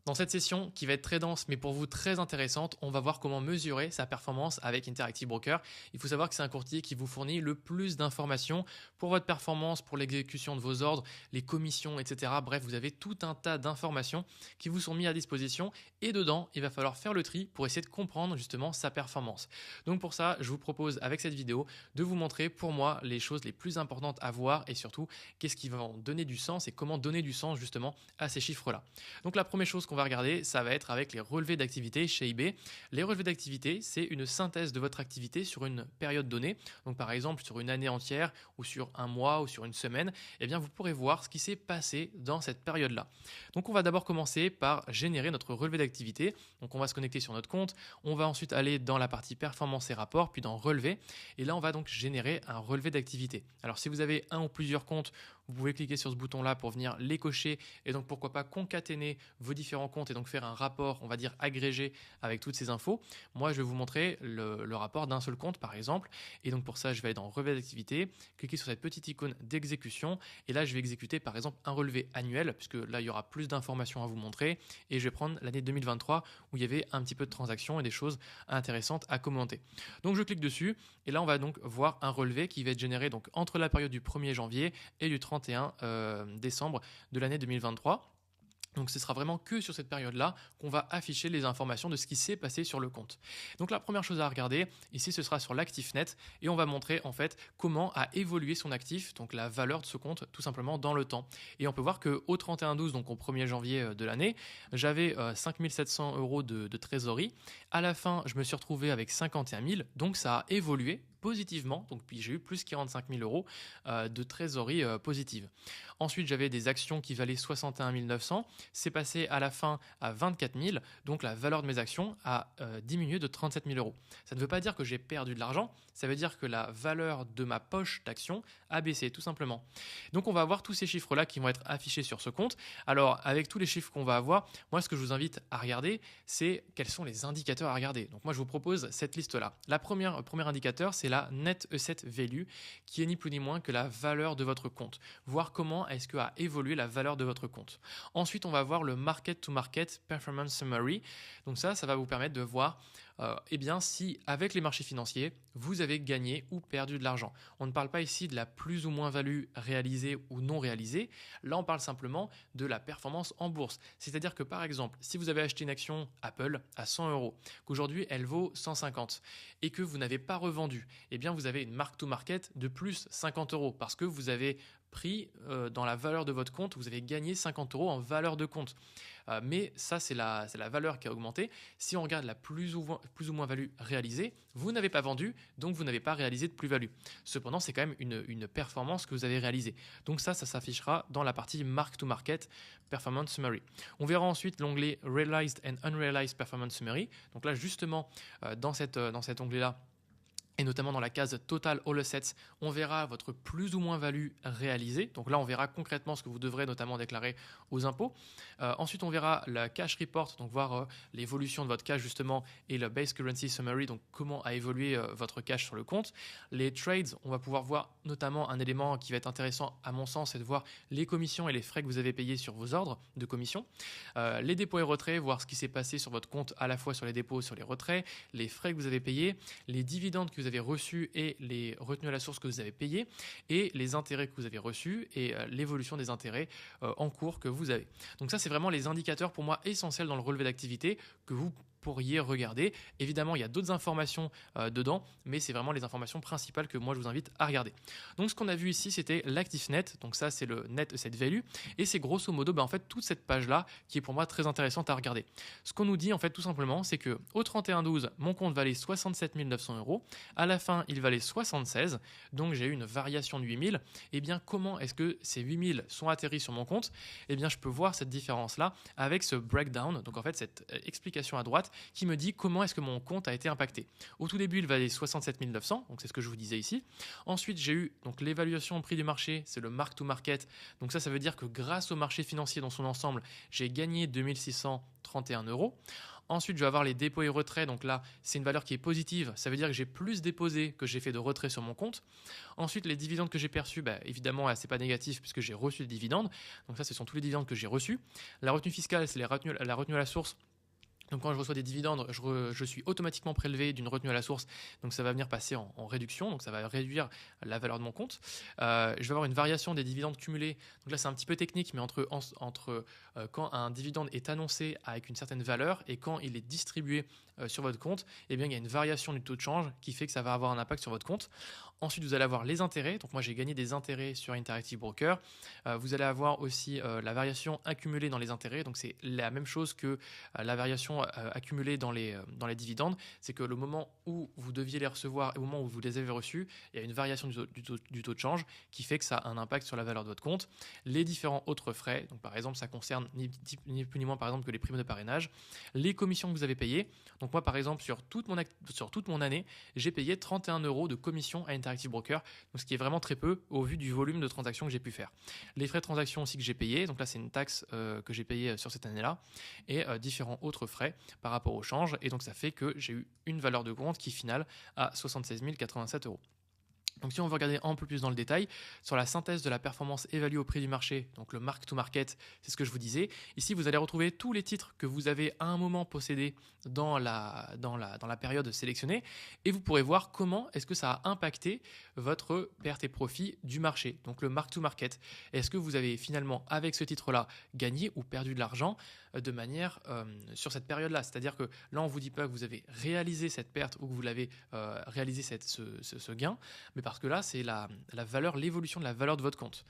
Dans cette session qui va être très dense mais pour vous très intéressante, on va voir comment mesurer sa performance avec Interactive Broker. Il faut savoir que c'est un courtier qui vous fournit le plus d'informations pour votre performance, pour l'exécution de vos ordres, les commissions, etc. Bref, vous avez tout un tas d'informations qui vous sont mises à disposition et dedans, il va falloir faire le tri pour essayer de comprendre justement sa performance. Donc pour ça, je vous propose avec cette vidéo de vous montrer pour moi les choses les plus importantes à voir et surtout qu'est-ce qui va en donner du sens et comment donner du sens justement à ces chiffres-là. Donc la première chose qu'on va regarder, ça va être avec les relevés d'activité chez eBay. Les relevés d'activité, c'est une synthèse de votre activité sur une période donnée. Donc par exemple sur une année entière ou sur un mois ou sur une semaine, eh bien vous pourrez voir ce qui s'est passé dans cette période-là. Donc on va d'abord commencer par générer notre relevé d'activité. Donc on va se connecter sur notre compte, on va ensuite aller dans la partie performance et rapport, puis dans relevé. Et là on va donc générer un relevé d'activité. Alors si vous avez un ou plusieurs comptes, vous pouvez cliquer sur ce bouton-là pour venir les cocher et donc pourquoi pas concaténer vos différents comptes et donc faire un rapport, on va dire agrégé avec toutes ces infos. Moi, je vais vous montrer le rapport d'un seul compte par exemple. Et donc pour ça, je vais aller dans relevé d'activité, cliquer sur cette petite icône d'exécution et là, je vais exécuter par exemple un relevé annuel puisque là, il y aura plus d'informations à vous montrer et je vais prendre l'année 2023 où il y avait un petit peu de transactions et des choses intéressantes à commenter. Donc je clique dessus et là, on va donc voir un relevé qui va être généré donc entre la période du 1er janvier et du 31 décembre de l'année 2023. Donc ce sera vraiment que sur cette période-là qu'on va afficher les informations de ce qui s'est passé sur le compte. Donc la première chose à regarder, ici ce sera sur l'actif net et on va montrer en fait comment a évolué son actif, donc la valeur de ce compte tout simplement dans le temps. Et on peut voir qu'au 31/12, donc au 1er janvier de l'année, j'avais 5 700 € de trésorerie. À la fin, je me suis retrouvé avec 51 000, donc ça a évolué positivement, donc puis j'ai eu plus 45 000 € de trésorerie positive. Ensuite, j'avais des actions qui valaient 61 900, c'est passé à la fin à 24 000, donc la valeur de mes actions a diminué de 37 000 €. Ça ne veut pas dire que j'ai perdu de l'argent, ça veut dire que la valeur de ma poche d'actions a baissé tout simplement. Donc on va avoir tous ces chiffres-là qui vont être affichés sur ce compte. Alors avec tous les chiffres qu'on va avoir, moi ce que je vous invite à regarder, c'est quels sont les indicateurs à regarder. Donc moi je vous propose cette liste-là. Le premier indicateur, c'est la Net Asset Value, qui est ni plus ni moins que la valeur de votre compte. Voir comment est-ce que a évolué la valeur de votre compte. Ensuite, on va voir le Market to Market Performance Summary. Donc ça va vous permettre de voir eh bien, si avec les marchés financiers, vous avez gagné ou perdu de l'argent. On ne parle pas ici de la plus ou moins value réalisée ou non réalisée. Là, on parle simplement de la performance en bourse. C'est-à-dire que par exemple, si vous avez acheté une action Apple à 100 €, qu'aujourd'hui elle vaut 150 et que vous n'avez pas revendu, eh bien vous avez une mark to market de plus 50 € parce que vous avez pris dans la valeur de votre compte, vous avez gagné 50 € en valeur de compte. Mais ça, c'est la valeur qui a augmenté. Si on regarde la plus ou moins value réalisée, vous n'avez pas vendu, donc vous n'avez pas réalisé de plus-value. Cependant, c'est quand même une performance que vous avez réalisée. Donc ça s'affichera dans la partie Mark to Market Performance Summary. On verra ensuite l'onglet Realized and Unrealized Performance Summary. Donc là, justement, dans cet onglet-là, et notamment dans la case Total All Assets, on verra votre plus ou moins value réalisée. Donc là, on verra concrètement ce que vous devrez notamment déclarer aux impôts. Ensuite, on verra la Cash Report, donc voir l'évolution de votre cash justement, et le Base Currency Summary, donc comment a évolué votre cash sur le compte. Les trades, on va pouvoir voir notamment un élément qui va être intéressant à mon sens, c'est de voir les commissions et les frais que vous avez payés sur vos ordres de commission. Les dépôts et retraits, voir ce qui s'est passé sur votre compte à la fois sur les dépôts, sur les retraits, les frais que vous avez payés, les dividendes que vous avez reçus et les retenues à la source que vous avez payées et les intérêts que vous avez reçus et l'évolution des intérêts en cours que vous avez. Donc ça, c'est vraiment les indicateurs pour moi essentiels dans le relevé d'activité que vous pourriez regarder. Évidemment, il y a d'autres informations dedans, mais c'est vraiment les informations principales que moi je vous invite à regarder. Donc ce qu'on a vu ici, c'était l'actif net, donc ça c'est le net asset value, et c'est grosso modo en fait toute cette page-là qui est pour moi très intéressante à regarder. Ce qu'on nous dit en fait tout simplement, c'est que au 31/12, mon compte valait 67 900 €, à la fin il valait 76, donc j'ai eu une variation de 8000. Et bien comment est-ce que ces 8000 sont atterris sur mon compte? Et bien je peux voir cette différence-là avec ce breakdown, donc en fait cette explication à droite qui me dit comment est-ce que mon compte a été impacté. Au tout début, il valait 67 900, donc c'est ce que je vous disais ici. Ensuite, j'ai eu donc l'évaluation au prix du marché, c'est le mark to market. Donc ça veut dire que grâce au marché financier dans son ensemble, j'ai gagné 2630 31 euros. Ensuite, je vais avoir les dépôts et retraits. Donc là, c'est une valeur qui est positive. Ça veut dire que j'ai plus déposé que j'ai fait de retrait sur mon compte. Ensuite, les dividendes que j'ai perçus, évidemment, là, c'est pas négatif puisque j'ai reçu des dividendes. Donc ça, ce sont tous les dividendes que j'ai reçus. La retenue fiscale, c'est la retenue à la source. Donc quand je reçois des dividendes, je suis automatiquement prélevé d'une retenue à la source, donc ça va venir passer en réduction, donc ça va réduire la valeur de mon compte. Je vais avoir une variation des dividendes cumulés, donc là c'est un petit peu technique, mais entre quand un dividende est annoncé avec une certaine valeur et quand il est distribué sur votre compte, eh bien, il y a une variation du taux de change qui fait que ça va avoir un impact sur votre compte. Ensuite, vous allez avoir les intérêts. Donc moi, j'ai gagné des intérêts sur Interactive Broker. Vous allez avoir aussi la variation accumulée dans les intérêts. Donc c'est la même chose que la variation accumulée dans les dividendes. C'est que le moment où vous deviez les recevoir et au moment où vous les avez reçus, il y a une variation du taux de change qui fait que ça a un impact sur la valeur de votre compte. Les différents autres frais, donc par exemple, ça concerne ni plus ni moins par exemple que les primes de parrainage, les commissions que vous avez payées. Donc moi, par exemple, sur toute mon année, j'ai payé 31 euros de commission à Interactive Broker, donc ce qui est vraiment très peu au vu du volume de transactions que j'ai pu faire. Les frais de transaction aussi que j'ai payés, donc là c'est une taxe que j'ai payée sur cette année-là, et différents autres frais par rapport au change, et donc ça fait que j'ai eu une valeur de compte qui finale à 76 087 euros. Donc si on veut regarder un peu plus dans le détail, sur la synthèse de la performance évaluée au prix du marché, donc le mark to market, c'est ce que je vous disais. Ici, vous allez retrouver tous les titres que vous avez à un moment possédés dans la période sélectionnée et vous pourrez voir comment est-ce que ça a impacté votre perte et profit du marché, donc le mark to market. Est-ce que vous avez finalement, avec ce titre-là, gagné ou perdu de l'argent de manière sur cette période-là? C'est-à-dire que là, on ne vous dit pas que vous avez réalisé cette perte ou que vous l'avez réalisé ce gain, mais parce que là, c'est la valeur, l'évolution de la valeur de votre compte.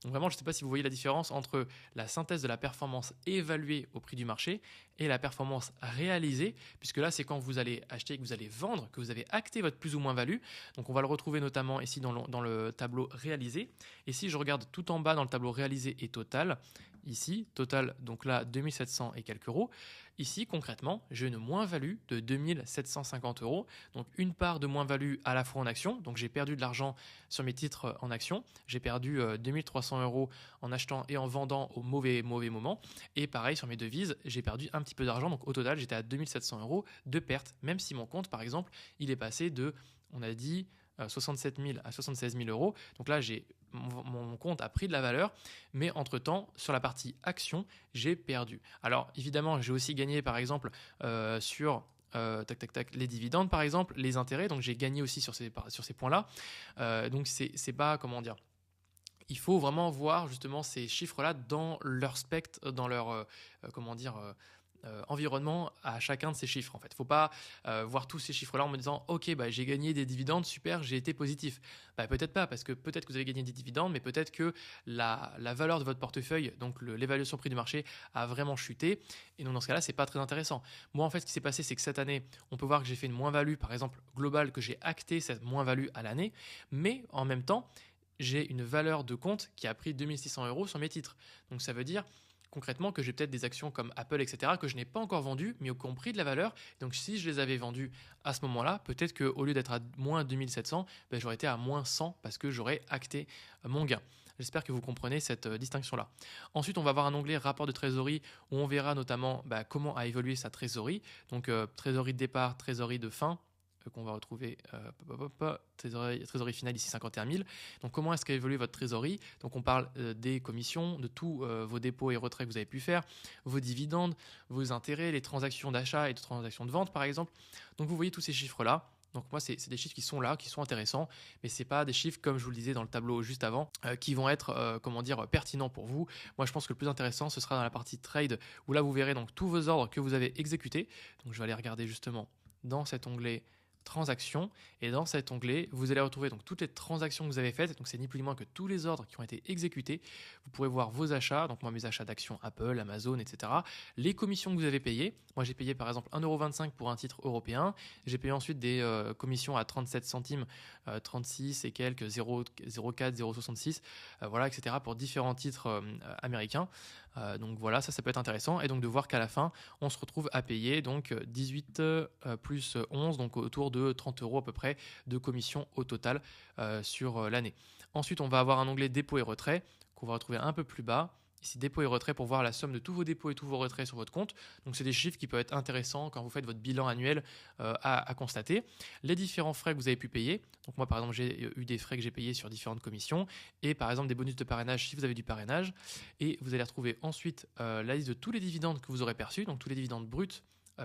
Donc vraiment, je ne sais pas si vous voyez la différence entre la synthèse de la performance évaluée au prix du marché et la performance réalisée, puisque là, c'est quand vous allez acheter et que vous allez vendre, que vous avez acté votre plus ou moins value. Donc on va le retrouver notamment ici dans le tableau réalisé. Et si je regarde tout en bas dans le tableau réalisé et total, ici, total, donc là, 2700 et quelques euros. Ici, concrètement, j'ai une moins-value de 2750 euros. Donc, une part de moins-value à la fois en action. Donc, j'ai perdu de l'argent sur mes titres en action. J'ai perdu 2300 euros en achetant et en vendant au mauvais moment. Et pareil, sur mes devises, j'ai perdu un petit peu d'argent. Donc, au total, j'étais à 2700 euros de perte. Même si mon compte, par exemple, il est passé de, on a dit, 67 000 à 76 000 euros. Donc là, mon compte a pris de la valeur, mais entre-temps, sur la partie action, j'ai perdu. Alors, évidemment, j'ai aussi gagné, par exemple, sur les dividendes, par exemple, les intérêts. Donc, j'ai gagné aussi sur ces points-là. Donc, c'est pas, comment dire, il faut vraiment voir justement ces chiffres-là dans leur spectre, dans leur, environnement à chacun de ces chiffres. En fait, il ne faut pas voir tous ces chiffres-là en me disant « Ok, j'ai gagné des dividendes, super, j'ai été positif ». Peut-être pas, parce que peut-être que vous avez gagné des dividendes, mais peut-être que la valeur de votre portefeuille, donc l'évaluation prix du marché, a vraiment chuté. Et donc dans ce cas-là, ce n'est pas très intéressant. Moi, en fait, ce qui s'est passé, c'est que cette année, on peut voir que j'ai fait une moins-value, par exemple, globale, que j'ai acté cette moins-value à l'année, mais en même temps, j'ai une valeur de compte qui a pris 2600 euros sur mes titres. Donc ça veut dire concrètement que j'ai peut-être des actions comme Apple, etc., que je n'ai pas encore vendues, mais qui ont pris de la valeur. Donc si je les avais vendues à ce moment-là, peut-être qu'au lieu d'être à moins 2700, j'aurais été à moins 100 parce que j'aurais acté mon gain. J'espère que vous comprenez cette distinction-là. Ensuite, on va avoir un onglet rapport de trésorerie où on verra notamment comment a évolué sa trésorerie. Donc trésorerie de départ, trésorerie de fin, qu'on va retrouver trésorerie finale ici 51 000. Donc comment est-ce qu'a évolué votre trésorerie? Donc on parle des commissions, de tous vos dépôts et retraits que vous avez pu faire, vos dividendes, vos intérêts, les transactions d'achat et de transactions de vente par exemple. Donc vous voyez tous ces chiffres-là. Donc moi, c'est des chiffres qui sont là, qui sont intéressants, mais ce n'est pas des chiffres, comme je vous le disais dans le tableau juste avant, qui vont être pertinents pour vous. Moi, je pense que le plus intéressant, ce sera dans la partie trade, où là, vous verrez donc tous vos ordres que vous avez exécutés. Donc je vais aller regarder justement dans cet onglet transactions, et dans cet onglet vous allez retrouver donc toutes les transactions que vous avez faites. Donc c'est ni plus ni moins que tous les ordres qui ont été exécutés. Vous pourrez voir vos achats, donc moi mes achats d'actions Apple, Amazon, etc., les commissions que vous avez payées. Moi j'ai payé par exemple 1,25 € pour un titre européen, j'ai payé ensuite des commissions à 37 centimes, 36 et quelques, 0,04, 0,66, voilà, etc., pour différents titres américains. Donc voilà, ça peut être intéressant, et donc de voir qu'à la fin on se retrouve à payer donc 18 plus 11, donc autour de 30 € à peu près de commission au total sur l'année. Ensuite, on va avoir un onglet dépôt et retrait qu'on va retrouver un peu plus bas. ici dépôt et retrait pour voir la somme de tous vos dépôts et tous vos retraits sur votre compte. Donc c'est des chiffres qui peuvent être intéressants quand vous faites votre bilan annuel à constater. Les différents frais que vous avez pu payer. Donc moi par exemple j'ai eu des frais que j'ai payés sur différentes commissions et par exemple des bonus de parrainage si vous avez du parrainage. Et vous allez retrouver ensuite la liste de tous les dividendes que vous aurez perçus, donc tous les dividendes bruts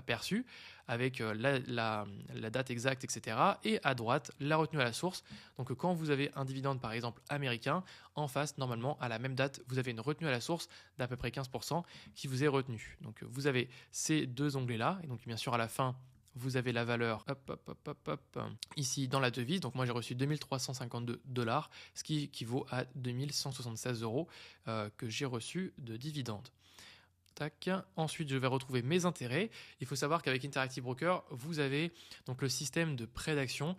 perçus avec la date exacte, etc. Et à droite, la retenue à la source. Donc quand vous avez un dividende par exemple américain, en face, normalement, à la même date, vous avez une retenue à la source d'à peu près 15% qui vous est retenue. Donc vous avez ces deux onglets-là. Et donc bien sûr à la fin, vous avez la valeur ici dans la devise. Donc moi j'ai reçu 2352 $, ce qui équivaut à 2176 € que j'ai reçu de dividendes. Tac. Ensuite, je vais retrouver mes intérêts. Il faut savoir qu'avec Interactive Broker, vous avez donc le système de prêt d'action.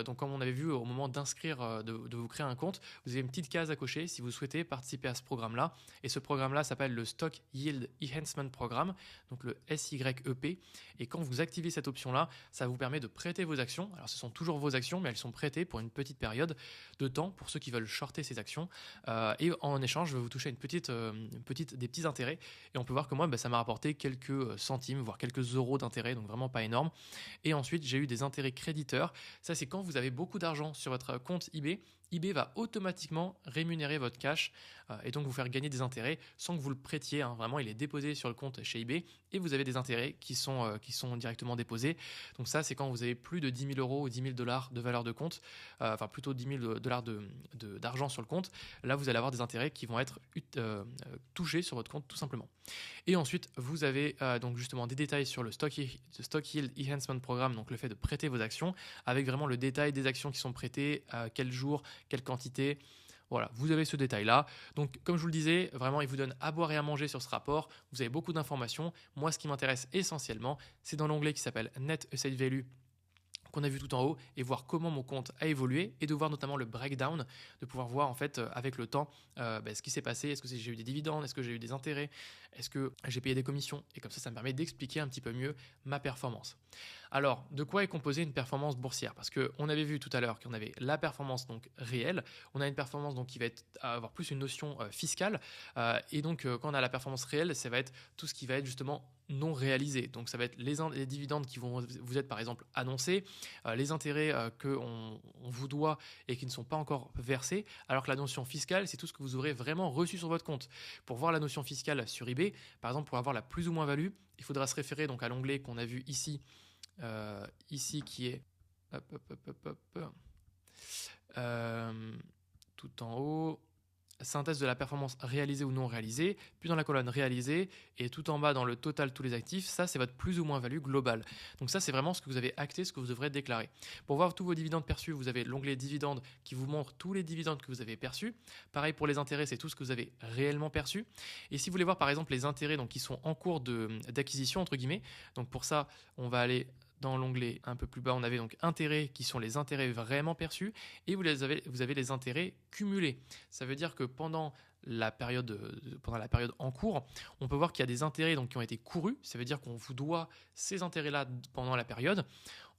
Donc, comme on avait vu au moment d'inscrire, de vous créer un compte, vous avez une petite case à cocher si vous souhaitez participer à ce programme-là. Et ce programme-là s'appelle le Stock Yield Enhancement Programme, donc le SYEP. Et quand vous activez cette option-là, ça vous permet de prêter vos actions. Alors, ce sont toujours vos actions, mais elles sont prêtées pour une petite période de temps pour ceux qui veulent shorter ces actions. Et en échange, je vais vous toucher des petits intérêts. Et on peut voir que moi, ça m'a rapporté quelques centimes, voire quelques euros d'intérêt, donc vraiment pas énorme. Et ensuite, j'ai eu des intérêts créditeurs. Ça, c'est quand vous avez beaucoup d'argent sur votre compte eBay. eBay va automatiquement rémunérer votre cash et donc vous faire gagner des intérêts sans que vous le prêtiez. Vraiment, il est déposé sur le compte chez eBay et vous avez des intérêts qui sont directement déposés. Donc ça, c'est quand vous avez plus de 10 000 € ou 10 000 $ de valeur de compte, enfin plutôt 10 000 $ d'argent sur le compte. Là, vous allez avoir des intérêts qui vont être touchés sur votre compte tout simplement. Et ensuite, vous avez donc justement des détails sur le Stock Yield Enhancement Programme, donc le fait de prêter vos actions, avec vraiment le détail des actions qui sont prêtées, quel jour, quelle quantité. Voilà, vous avez ce détail-là. Donc, comme je vous le disais, vraiment, il vous donne à boire et à manger sur ce rapport. Vous avez beaucoup d'informations. Moi, ce qui m'intéresse essentiellement, c'est dans l'onglet qui s'appelle Net Asset Value, qu'on a vu tout en haut, et voir comment mon compte a évolué et de voir notamment le breakdown, de pouvoir voir en fait avec le temps ce qui s'est passé. Est-ce que j'ai eu des dividendes, est-ce que j'ai eu des intérêts, est-ce que j'ai payé des commissions, et comme ça me permet d'expliquer un petit peu mieux ma performance. Alors, de quoi est composée une performance boursière? Parce qu'on avait vu tout à l'heure qu'on avait la performance donc réelle, on a une performance donc qui va avoir plus une notion fiscale, et donc quand on a la performance réelle, ça va être tout ce qui va être justement non réalisé. Donc ça va être les dividendes qui vont vous être par exemple annoncés, les intérêts qu'on vous doit et qui ne sont pas encore versés, alors que la notion fiscale, c'est tout ce que vous aurez vraiment reçu sur votre compte. Pour voir la notion fiscale sur eBay, par exemple, pour avoir la plus ou moins value, il faudra se référer donc à l'onglet qu'on a vu ici, qui est tout en haut, synthèse de la performance réalisée ou non réalisée, puis dans la colonne réalisée, et tout en bas dans le total tous les actifs, ça c'est votre plus ou moins value globale. Donc ça c'est vraiment ce que vous avez acté, ce que vous devrez déclarer. Pour voir tous vos dividendes perçus, vous avez l'onglet dividendes qui vous montre tous les dividendes que vous avez perçus. Pareil pour les intérêts, c'est tout ce que vous avez réellement perçu. Et si vous voulez voir par exemple les intérêts donc, qui sont en cours d'acquisition entre guillemets, donc pour ça on va aller dans l'onglet un peu plus bas, on avait donc intérêts qui sont les intérêts vraiment perçus et vous avez les intérêts cumulés. Ça veut dire que pendant la période en cours, on peut voir qu'il y a des intérêts donc, qui ont été courus. Ça veut dire qu'on vous doit ces intérêts-là pendant la période.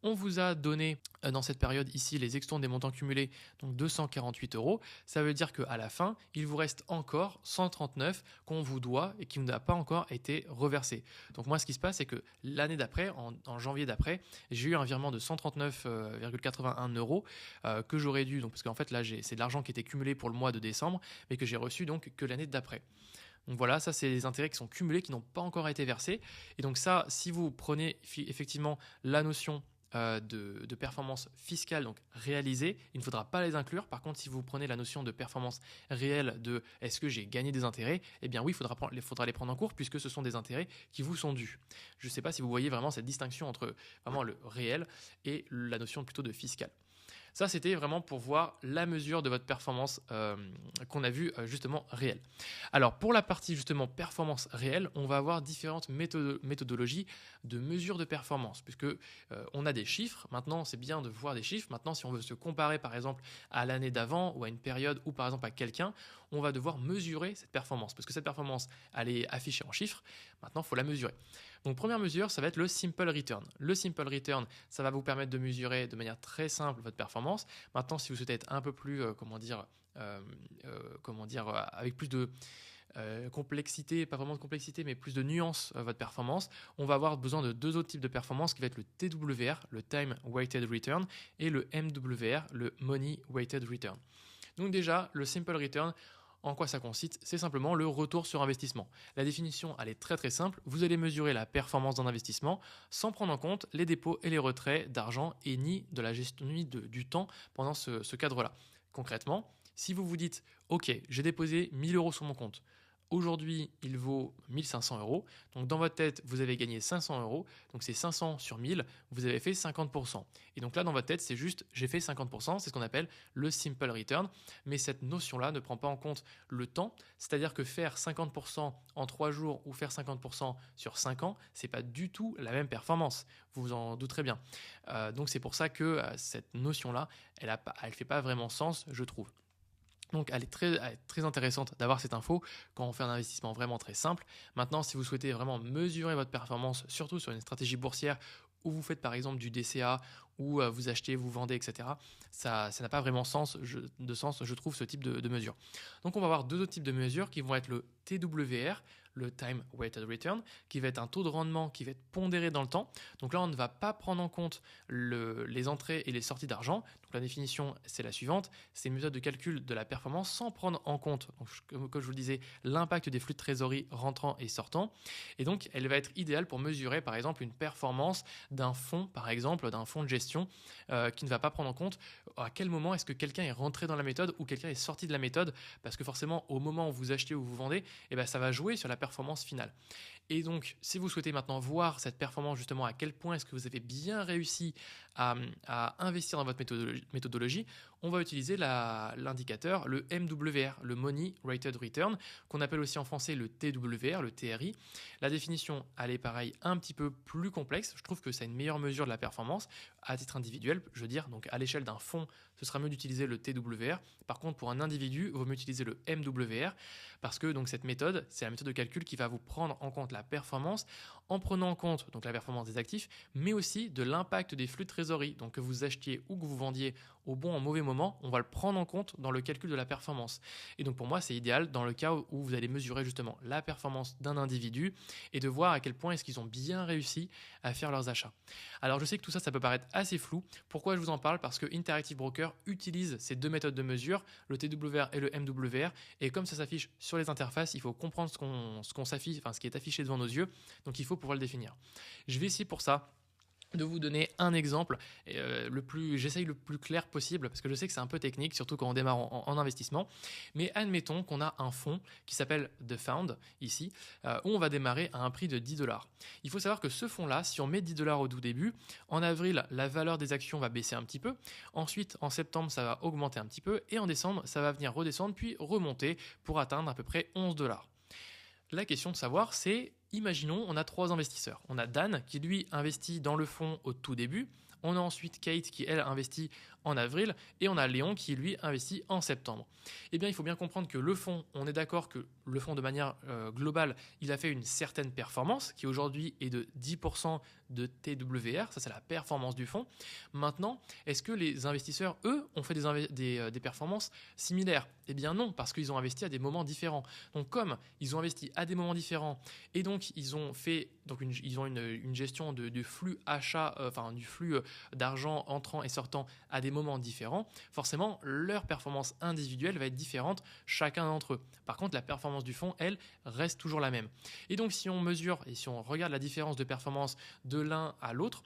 On vous a donné dans cette période ici les extons des montants cumulés, donc 248 €. Ça veut dire qu'à la fin, il vous reste encore 139 qu'on vous doit et qui n'a pas encore été reversé. Donc moi, ce qui se passe, c'est que l'année d'après, en janvier d'après, j'ai eu un virement de 139,81 € que j'aurais dû, donc, parce qu'en fait là, c'est de l'argent qui était cumulé pour le mois de décembre, mais que j'ai reçu donc que l'année d'après. Donc voilà, ça c'est les intérêts qui sont cumulés, qui n'ont pas encore été versés. Et donc ça, si vous prenez effectivement la notion de performance fiscale donc réalisée, il ne faudra pas les inclure. Par contre, si vous prenez la notion de performance réelle de est-ce que j'ai gagné des intérêts, eh bien oui, il faudra les prendre en cours puisque ce sont des intérêts qui vous sont dus. Je ne sais pas si vous voyez vraiment cette distinction entre vraiment le réel et la notion plutôt de fiscal. Ça, c'était vraiment pour voir la mesure de votre performance qu'on a vue justement réelle. Alors, pour la partie justement performance réelle, on va avoir différentes méthodologies de mesure de performance, puisque on a des chiffres. Maintenant, c'est bien de voir des chiffres. Maintenant, si on veut se comparer par exemple à l'année d'avant ou à une période ou par exemple à quelqu'un, on va devoir mesurer cette performance, parce que cette performance, elle est affichée en chiffres. Maintenant, il faut la mesurer. Donc, première mesure, ça va être le Simple Return. Le Simple Return, ça va vous permettre de mesurer de manière très simple votre performance. Maintenant, si vous souhaitez être un peu plus, avec plus de complexité, pas vraiment de complexité, mais plus de nuances votre performance, on va avoir besoin de deux autres types de performance qui va être le TWR, le Time Weighted Return, et le MWR, le Money Weighted Return. Donc déjà, le Simple Return, en quoi ça consiste? C'est simplement le retour sur investissement. La définition, elle est très très simple. Vous allez mesurer la performance d'un investissement sans prendre en compte les dépôts et les retraits d'argent et ni de la gestion du temps pendant ce cadre-là. Concrètement, si vous vous dites « Ok, j'ai déposé 1000 euros sur mon compte. Aujourd'hui, il vaut 1500 euros. Donc, dans votre tête, vous avez gagné 500 euros. Donc, c'est 500 sur 1000. Vous avez fait 50%. Et donc là, dans votre tête, c'est juste j'ai fait 50%. C'est ce qu'on appelle le simple return. Mais cette notion-là ne prend pas en compte le temps. C'est-à-dire que faire 50% en 3 jours ou faire 50% sur 5 ans, ce n'est pas du tout la même performance. Vous vous en douterez bien. Donc, c'est pour ça que cette notion-là, elle ne fait pas vraiment sens, je trouve. Donc, elle est très intéressante d'avoir cette info quand on fait un investissement vraiment très simple. Maintenant, si vous souhaitez vraiment mesurer votre performance, surtout sur une stratégie boursière où vous faites par exemple du DCA, où vous achetez, vous vendez, etc., ça n'a pas vraiment de sens, je trouve, ce type de mesure. Donc, on va avoir deux autres types de mesures qui vont être le TWR, le Time Weighted Return, qui va être un taux de rendement qui va être pondéré dans le temps. Donc là, on ne va pas prendre en compte les entrées et les sorties d'argent. Donc la définition, c'est la suivante. C'est une méthode de calcul de la performance sans prendre en compte, donc, comme je vous le disais, l'impact des flux de trésorerie rentrants et sortants. Et donc, elle va être idéale pour mesurer, par exemple, une performance d'un fonds, par exemple, d'un fonds de gestion qui ne va pas prendre en compte à quel moment est-ce que quelqu'un est rentré dans la méthode ou quelqu'un est sorti de la méthode, parce que forcément, au moment où vous achetez ou vous vendez, ça va jouer sur la performance finale. Et donc, si vous souhaitez maintenant voir cette performance, justement, à quel point est-ce que vous avez bien réussi à investir dans votre méthodologie, on va utiliser l'indicateur, le MWR, le Money Weighted Return, qu'on appelle aussi en français le TWR, le TRI. La définition, elle est pareil, un petit peu plus complexe. Je trouve que c'est une meilleure mesure de la performance à titre individuel. Je veux dire, donc à l'échelle d'un fonds, ce sera mieux d'utiliser le TWR. Par contre, pour un individu, il vaut mieux utiliser le MWR parce que donc, cette méthode, c'est la méthode de calcul qui va vous prendre en compte la performance en prenant en compte donc, la performance des actifs, mais aussi de l'impact des flux de trésorerie. Donc que vous achetiez ou que vous vendiez au bon ou au mauvais moment, on va le prendre en compte dans le calcul de la performance. Et donc pour moi, c'est idéal dans le cas où vous allez mesurer justement la performance d'un individu et de voir à quel point est-ce qu'ils ont bien réussi à faire leurs achats. Alors je sais que tout ça, ça peut paraître assez flou. Pourquoi je vous en parle? Parce que Interactive Broker utilise ces deux méthodes de mesure, le TWR et le MWR, et comme ça s'affiche sur les interfaces, il faut comprendre ce qui est affiché devant nos yeux, donc il faut pouvoir le définir. Je vais essayer pour ça de vous donner un exemple, j'essaye le plus clair possible parce que je sais que c'est un peu technique, surtout quand on démarre en investissement. Mais admettons qu'on a un fonds qui s'appelle The Fund, ici, où on va démarrer à un prix de 10 $. Il faut savoir que ce fonds-là, si on met 10 $ au tout début, en avril, la valeur des actions va baisser un petit peu. Ensuite, en septembre, ça va augmenter un petit peu. Et en décembre, ça va venir redescendre puis remonter pour atteindre à peu près 11 $. La question de savoir, c'est, imaginons, on a 3 investisseurs. On a Dan qui, lui, investit dans le fonds au tout début. On a ensuite Kate qui, elle, investit en avril. Et on a Léon qui, lui, investit en septembre. Eh bien, il faut bien comprendre que le fonds, on est d'accord que le fonds, de manière globale, il a fait une certaine performance qui, aujourd'hui, est de 10% de TWR. Ça, c'est la performance du fonds. Maintenant, est-ce que les investisseurs, eux, ont fait des performances similaires? Eh bien non, parce qu'ils ont investi à des moments différents. Donc, comme ils ont investi à des moments différents et donc ils ont fait une gestion du flux achat, du flux d'argent entrant et sortant à des moments différents, forcément, leur performance individuelle va être différente chacun d'entre eux. Par contre, la performance du fonds, elle, reste toujours la même. Et donc, si on mesure et si on regarde la différence de performance de l'un à l'autre,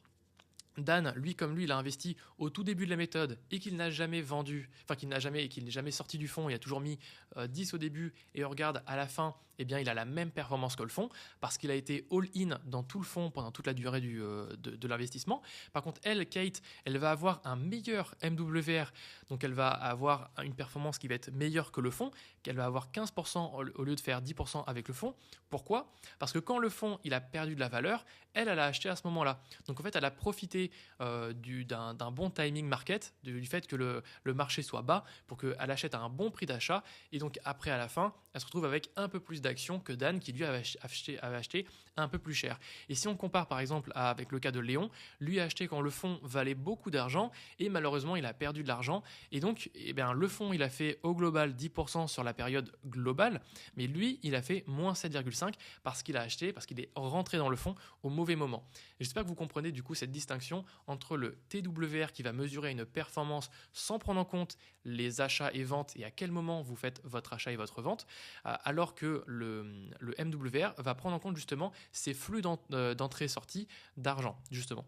Dan, lui comme lui, il a investi au tout début de la méthode et qu'il n'a jamais vendu, qu'il n'est jamais sorti du fonds, il a toujours mis 10 au début et on regarde à la fin, eh bien il a la même performance que le fonds parce qu'il a été all-in dans tout le fonds pendant toute la durée de l'investissement. Par contre, Kate, elle va avoir un meilleur MWR, donc elle va avoir une performance qui va être meilleure que le fonds, qu'elle va avoir 15% au lieu de faire 10% avec le fonds. Pourquoi? Parce que quand le fonds il a perdu de la valeur, elle a acheté à ce moment-là. Donc en fait, elle a profité d'un bon timing market, du fait que le marché soit bas pour qu'elle achète à un bon prix d'achat et donc après à la fin elle se retrouve avec un peu plus d'actions que Dan qui lui avait acheté un peu plus cher. Et si on compare par exemple avec le cas de Léon, lui a acheté quand le fonds valait beaucoup d'argent et malheureusement il a perdu de l'argent. Et donc le fonds il a fait au global 10% sur la période globale, mais lui il a fait moins 7,5 parce qu'il a acheté, parce qu'il est rentré dans le fonds au mauvais moment. Et j'espère que vous comprenez du coup cette distinction entre le TWR qui va mesurer une performance sans prendre en compte les achats et ventes et à quel moment vous faites votre achat et votre vente, alors que le MWR va prendre en compte justement ces flux d'entrée-sortie d'argent, justement.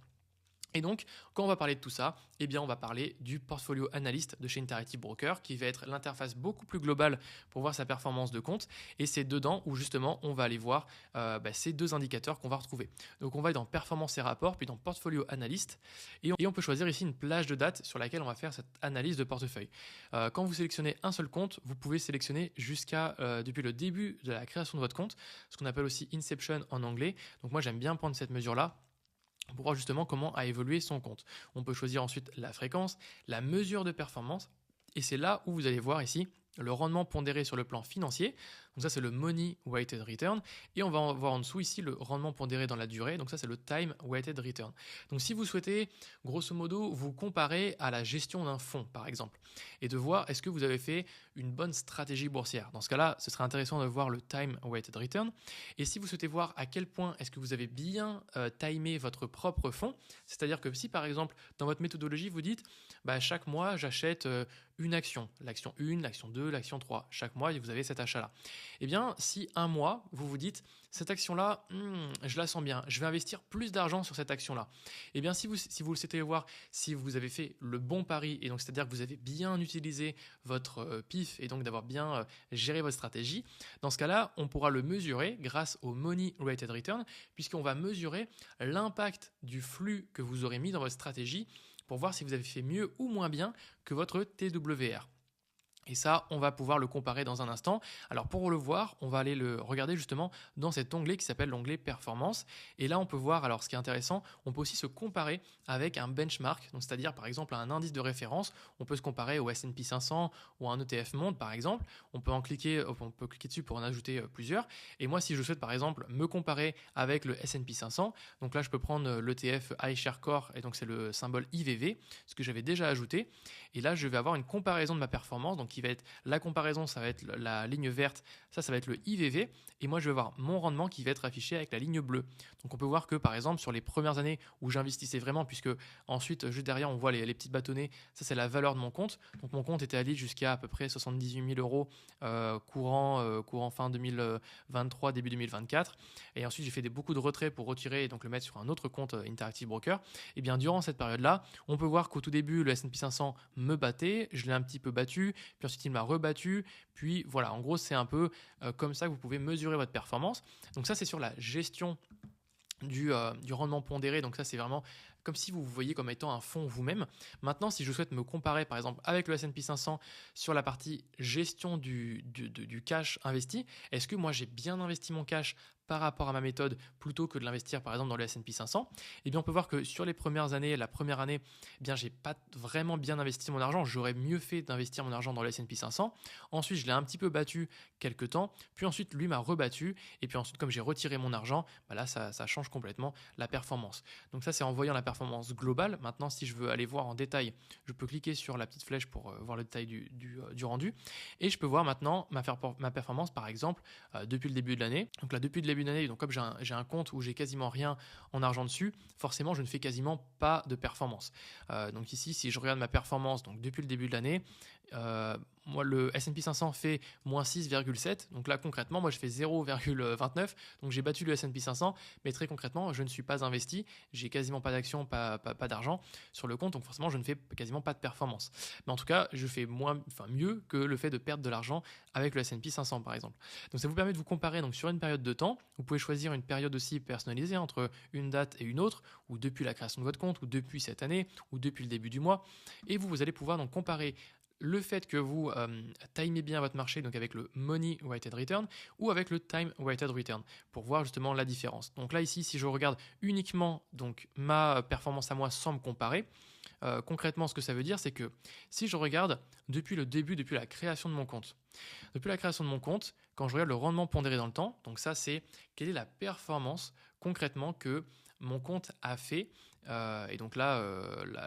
Et donc, quand on va parler de tout ça, on va parler du portfolio analyst de chez Interactive Broker, qui va être l'interface beaucoup plus globale pour voir sa performance de compte. Et c'est dedans où justement on va aller voir ces deux indicateurs qu'on va retrouver. Donc on va aller dans performance et rapport, puis dans portfolio analyst. Et on peut choisir ici une plage de date sur laquelle on va faire cette analyse de portefeuille. Quand vous sélectionnez un seul compte, vous pouvez sélectionner depuis le début de la création de votre compte, ce qu'on appelle aussi Inception en anglais. Donc moi j'aime bien prendre cette mesure-là pour voir justement comment a évolué son compte. On peut choisir ensuite la fréquence, la mesure de performance, et c'est là où vous allez voir ici le rendement pondéré sur le plan financier. Donc ça, c'est le Money Weighted Return. Et on va voir en dessous ici le rendement pondéré dans la durée. Donc ça, c'est le Time Weighted Return. Donc si vous souhaitez, grosso modo, vous comparer à la gestion d'un fonds, par exemple, et de voir est-ce que vous avez fait une bonne stratégie boursière. Dans ce cas-là, ce serait intéressant de voir le Time Weighted Return. Et si vous souhaitez voir à quel point est-ce que vous avez bien timé votre propre fonds, c'est-à-dire que si, par exemple, dans votre méthodologie, vous dites chaque mois, j'achète une action, l'action 1, l'action 2, l'action 3. Chaque mois, vous avez cet achat-là. Eh bien, si un mois, vous vous dites, cette action-là, je la sens bien, je vais investir plus d'argent sur cette action-là. Eh bien, si vous le souhaitez voir, si vous avez fait le bon pari, et donc c'est-à-dire que vous avez bien utilisé votre PIF, et donc d'avoir bien géré votre stratégie, dans ce cas-là, on pourra le mesurer grâce au Money Weighted Return, puisqu'on va mesurer l'impact du flux que vous aurez mis dans votre stratégie pour voir si vous avez fait mieux ou moins bien que votre TWR. Et ça, on va pouvoir le comparer dans un instant. Alors pour le voir, on va aller le regarder justement dans cet onglet qui s'appelle l'onglet performance. Et là, on peut voir, alors ce qui est intéressant, on peut aussi se comparer avec un benchmark, donc c'est-à-dire par exemple un indice de référence. On peut se comparer au S&P 500 ou à un ETF Monde par exemple. On peut cliquer dessus pour en ajouter plusieurs. Et moi, si je souhaite par exemple me comparer avec le S&P 500, donc là je peux prendre l'ETF iShare Core et donc c'est le symbole IVV, ce que j'avais déjà ajouté. Et là, je vais avoir une comparaison de ma performance, donc qui va être la comparaison, ça va être la ligne verte, ça va être le IVV, et moi je vais voir mon rendement qui va être affiché avec la ligne bleue. Donc on peut voir que par exemple sur les premières années où j'investissais vraiment, puisque ensuite juste derrière on voit les petites bâtonnets, ça c'est la valeur de mon compte. Donc mon compte était allé jusqu'à à peu près 78 000 euros courant fin 2023, début 2024, et ensuite j'ai fait beaucoup de retraits pour retirer et donc le mettre sur un autre compte Interactive Broker. Et bien durant cette période-là, on peut voir qu'au tout début le S&P 500 me battait, je l'ai un petit peu battu, puis ensuite il m'a rebattu, puis voilà, en gros c'est un peu comme ça que vous pouvez mesurer votre performance. Donc ça c'est sur la gestion du rendement pondéré, donc ça c'est vraiment comme si vous vous voyez comme étant un fonds vous-même. Maintenant, si je souhaite me comparer par exemple avec le S&P 500 sur la partie gestion du cash investi, est-ce que moi j'ai bien investi mon cash par rapport à ma méthode plutôt que de l'investir par exemple dans le S&P 500? Eh bien on peut voir que sur les premières années, la première année, eh bien j'ai pas vraiment bien investi mon argent, j'aurais mieux fait d'investir mon argent dans le S&P 500. Ensuite, je l'ai un petit peu battu quelques temps, puis ensuite lui m'a rebattu, et puis ensuite comme j'ai retiré mon argent, là ça change complètement la performance. Donc ça c'est en voyant la performance globale. Maintenant, si je veux aller voir en détail, je peux cliquer sur la petite flèche pour voir le détail du rendu, et je peux voir maintenant ma performance par exemple depuis le début de l'année. Donc là depuis le début de l'année, donc comme j'ai un compte où j'ai quasiment rien en argent dessus, forcément je ne fais quasiment pas de performance. Donc ici, si je regarde ma performance donc depuis le début de l'année, moi le S&P 500 fait moins 6,7, donc là concrètement moi je fais 0,29, donc j'ai battu le S&P 500, mais très concrètement je ne suis pas investi, j'ai quasiment pas d'actions, pas d'argent sur le compte, donc forcément je ne fais quasiment pas de performance. Mais en tout cas je fais mieux que le fait de perdre de l'argent avec le S&P 500 par exemple. Donc ça vous permet de vous comparer donc sur une période de temps. Vous pouvez choisir une période aussi personnalisée entre une date et une autre, ou depuis la création de votre compte, ou depuis cette année, ou depuis le début du mois, et vous allez pouvoir donc comparer le fait que vous timez bien votre marché, donc avec le Money Weighted Return ou avec le Time Weighted Return, pour voir justement la différence. Donc là ici, si je regarde uniquement donc ma performance à moi sans me comparer, Concrètement, ce que ça veut dire, c'est que si je regarde depuis le début, depuis la création de mon compte, quand je regarde le rendement pondéré dans le temps, donc ça c'est quelle est la performance concrètement que mon compte a fait. Et donc là,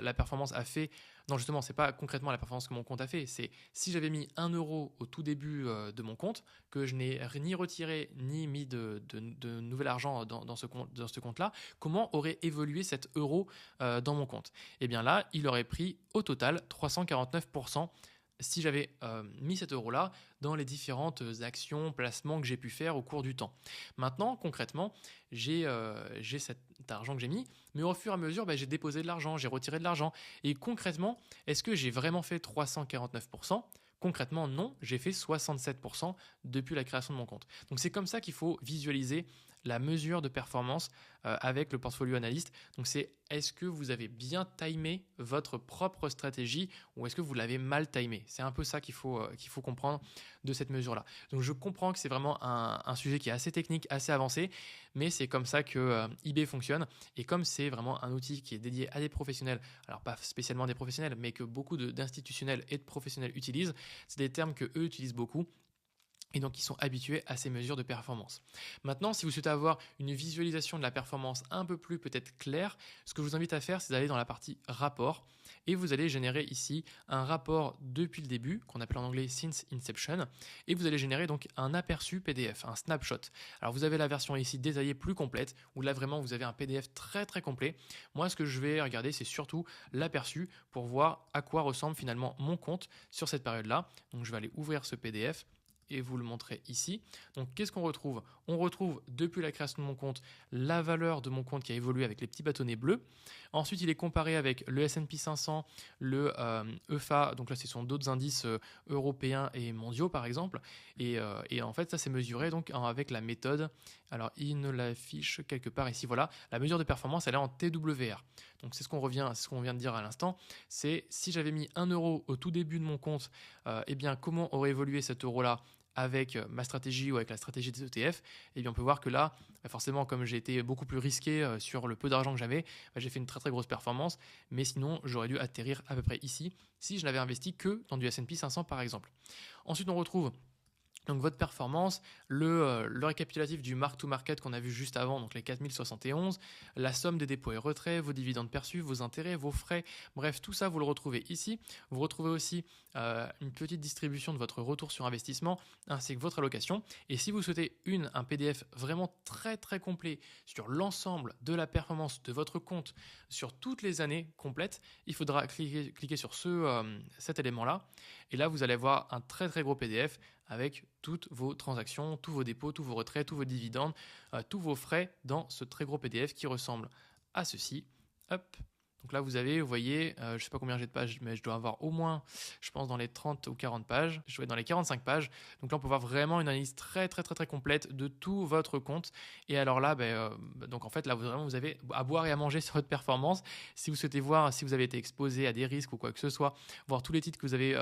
la performance a fait. Non, justement, c'est pas concrètement la performance que mon compte a fait. C'est si j'avais mis 1 € au tout début de mon compte, que je n'ai ni retiré ni mis de nouvel argent dans ce compte-là, comment aurait évolué cet euro dans mon compte? Eh bien là, il aurait pris au total 349% si j'avais mis cet euro-là dans les différentes actions, placements que j'ai pu faire au cours du temps. Maintenant, concrètement, j'ai cet argent que j'ai mis, mais au fur et à mesure, j'ai déposé de l'argent, j'ai retiré de l'argent. Et concrètement, est-ce que j'ai vraiment fait 349%? Concrètement, non, j'ai fait 67% depuis la création de mon compte. Donc c'est comme ça qu'il faut visualiser la mesure de performance avec le portfolio analyste. Donc c'est est-ce que vous avez bien timé votre propre stratégie ou est-ce que vous l'avez mal timé? C'est un peu ça qu'il faut comprendre de cette mesure-là. Donc je comprends que c'est vraiment un sujet qui est assez technique, assez avancé, mais c'est comme ça que eBay fonctionne. Et comme c'est vraiment un outil qui est dédié à des professionnels, alors pas spécialement des professionnels, mais que beaucoup d'institutionnels et de professionnels utilisent, c'est des termes que eux utilisent beaucoup. Et donc, ils sont habitués à ces mesures de performance. Maintenant, si vous souhaitez avoir une visualisation de la performance un peu plus peut-être claire, ce que je vous invite à faire, c'est d'aller dans la partie rapport et vous allez générer ici un rapport depuis le début, qu'on appelle en anglais since inception, et vous allez générer donc un aperçu PDF, un snapshot. Alors, vous avez la version ici détaillée plus complète, où là vraiment vous avez un PDF très très complet. Moi, ce que je vais regarder, c'est surtout l'aperçu pour voir à quoi ressemble finalement mon compte sur cette période-là. Donc, je vais aller ouvrir ce PDF et vous le montrer ici. Donc, qu'est-ce qu'on retrouve? On retrouve, depuis la création de mon compte, la valeur de mon compte qui a évolué avec les petits bâtonnets bleus. Ensuite, il est comparé avec le S&P 500, le EFA, donc là, ce sont d'autres indices européens et mondiaux, par exemple. Et en fait, ça, c'est mesuré donc avec la méthode. Alors, il ne l'affiche quelque part ici. Voilà, la mesure de performance, elle est en TWR. Donc, c'est ce qu'on vient de dire à l'instant. C'est si j'avais mis 1 € au tout début de mon compte, eh bien, comment aurait évolué cet euro-là avec ma stratégie ou avec la stratégie des ETF, et bien on peut voir que là, forcément, comme j'ai été beaucoup plus risqué sur le peu d'argent que j'avais, j'ai fait une très très grosse performance, mais sinon j'aurais dû atterrir à peu près ici si je n'avais investi que dans du S&P 500 par exemple. Ensuite, on retrouve donc votre performance, le récapitulatif du mark-to-market qu'on a vu juste avant, donc les 4071, la somme des dépôts et retraits, vos dividendes perçus, vos intérêts, vos frais, bref, tout ça vous le retrouvez ici. Vous retrouvez aussi une petite distribution de votre retour sur investissement ainsi que votre allocation. Et si vous souhaitez un PDF vraiment très très complet sur l'ensemble de la performance de votre compte sur toutes les années complètes, il faudra cliquer sur cet élément-là. Et là, vous allez voir un très très gros PDF avec toutes vos transactions, tous vos dépôts, tous vos retraits, tous vos dividendes, tous vos frais dans ce très gros PDF qui ressemble à ceci. Hop. Donc là, vous voyez, je ne sais pas combien j'ai de pages, mais je dois avoir au moins, je pense, dans les 30 ou 40 pages. Je dois être dans les 45 pages. Donc là, on peut voir vraiment une analyse très, très, très, très complète de tout votre compte. Et alors là, donc en fait, là, vous avez à boire et à manger sur votre performance. Si vous souhaitez voir si vous avez été exposé à des risques ou quoi que ce soit, voir tous les titres que vous avez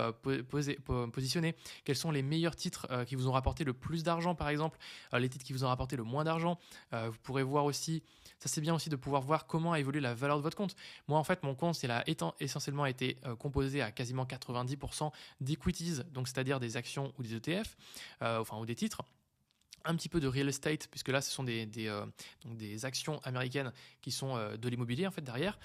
positionnés, quels sont les meilleurs titres qui vous ont rapporté le plus d'argent, par exemple, les titres qui vous ont rapporté le moins d'argent. Vous pourrez voir aussi, ça c'est bien aussi de pouvoir voir comment a évolué la valeur de votre compte. Moi, en fait, mon compte, il a essentiellement été composé à quasiment 90% d'equities, donc c'est-à-dire des actions ou des ETF, ou des titres. Un petit peu de real estate, puisque là, ce sont des actions américaines qui sont de l'immobilier, en fait, derrière.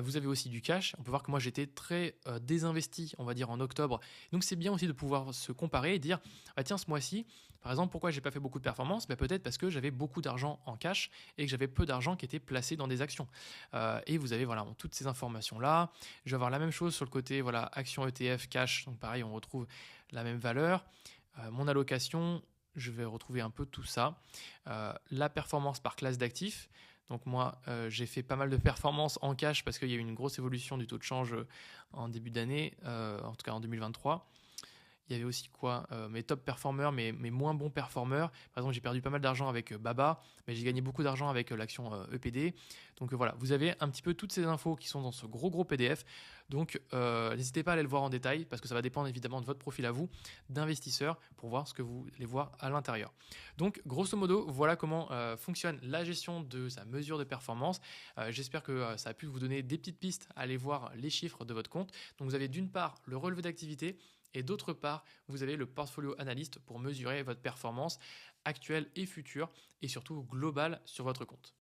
Vous avez aussi du cash. On peut voir que moi, j'étais très désinvesti, on va dire, en octobre. Donc, c'est bien aussi de pouvoir se comparer et dire, tiens, ce mois-ci, par exemple, pourquoi j'ai pas fait beaucoup de performance? Peut-être parce que j'avais beaucoup d'argent en cash et que j'avais peu d'argent qui était placé dans des actions. Et vous avez toutes ces informations-là. Je vais avoir la même chose sur le côté actions ETF, cash. Donc, pareil, on retrouve la même valeur. Mon allocation, je vais retrouver un peu tout ça. La performance par classe d'actifs. Donc moi, j'ai fait pas mal de performances en cash parce qu'il y a eu une grosse évolution du taux de change en début d'année, en tout cas en 2023. Il y avait aussi quoi? Mes top performeurs, mes moins bons performeurs. Par exemple, j'ai perdu pas mal d'argent avec Baba, mais j'ai gagné beaucoup d'argent avec l'action EPD. Donc voilà, vous avez un petit peu toutes ces infos qui sont dans ce gros PDF. Donc n'hésitez pas à aller le voir en détail parce que ça va dépendre évidemment de votre profil à vous d'investisseur pour voir ce que vous voulez voir à l'intérieur. Donc grosso modo, voilà comment fonctionne la gestion de sa mesure de performance. J'espère que ça a pu vous donner des petites pistes à aller voir les chiffres de votre compte. Donc vous avez d'une part le relevé d'activité et d'autre part, vous avez le portfolio analyste pour mesurer votre performance actuelle et future et surtout globale sur votre compte.